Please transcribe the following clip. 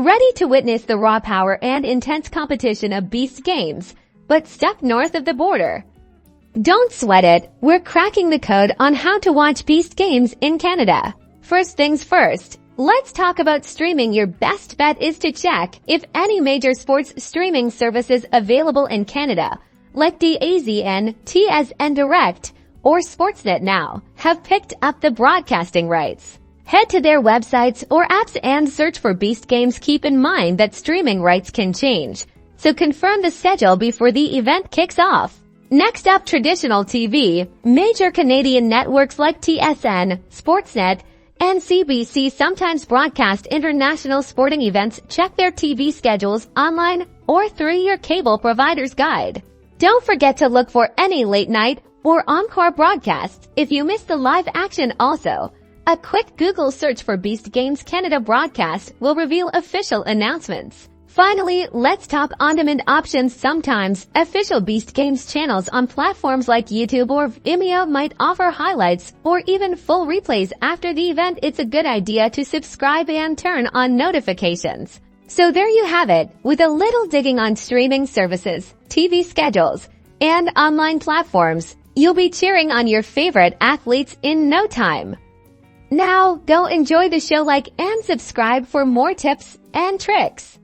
Ready to witness the raw power and intense competition of Beast Games, but step north of the border. Don't sweat it, we're cracking the code on how to watch Beast Games in Canada. First things first, let's talk about streaming. Your best bet is to check if any major sports streaming services available in Canada, like DAZN, TSN Direct, or Sportsnet Now, have picked up the broadcasting rights. Head to their websites or apps and search for Beast Games. Keep in mind that streaming rights can change, so confirm the schedule before the event kicks off. Next up, traditional TV. Major Canadian networks like TSN, Sportsnet, and CBC sometimes broadcast international sporting events. Check their TV schedules online or through your cable provider's guide. Don't forget to look for any late night or encore broadcasts if you miss the live action. Also, a quick Google search for Beast Games Canada broadcast will reveal official announcements. Finally, let's talk on-demand options. Sometimes, official Beast Games channels on platforms like YouTube or Vimeo might offer highlights or even full replays after the event. It's a good idea to subscribe and turn on notifications. So there you have it, with a little digging on streaming services, TV schedules, and online platforms. You'll be cheering on your favorite athletes in no time. Now, go enjoy the show, like and subscribe for more tips and tricks.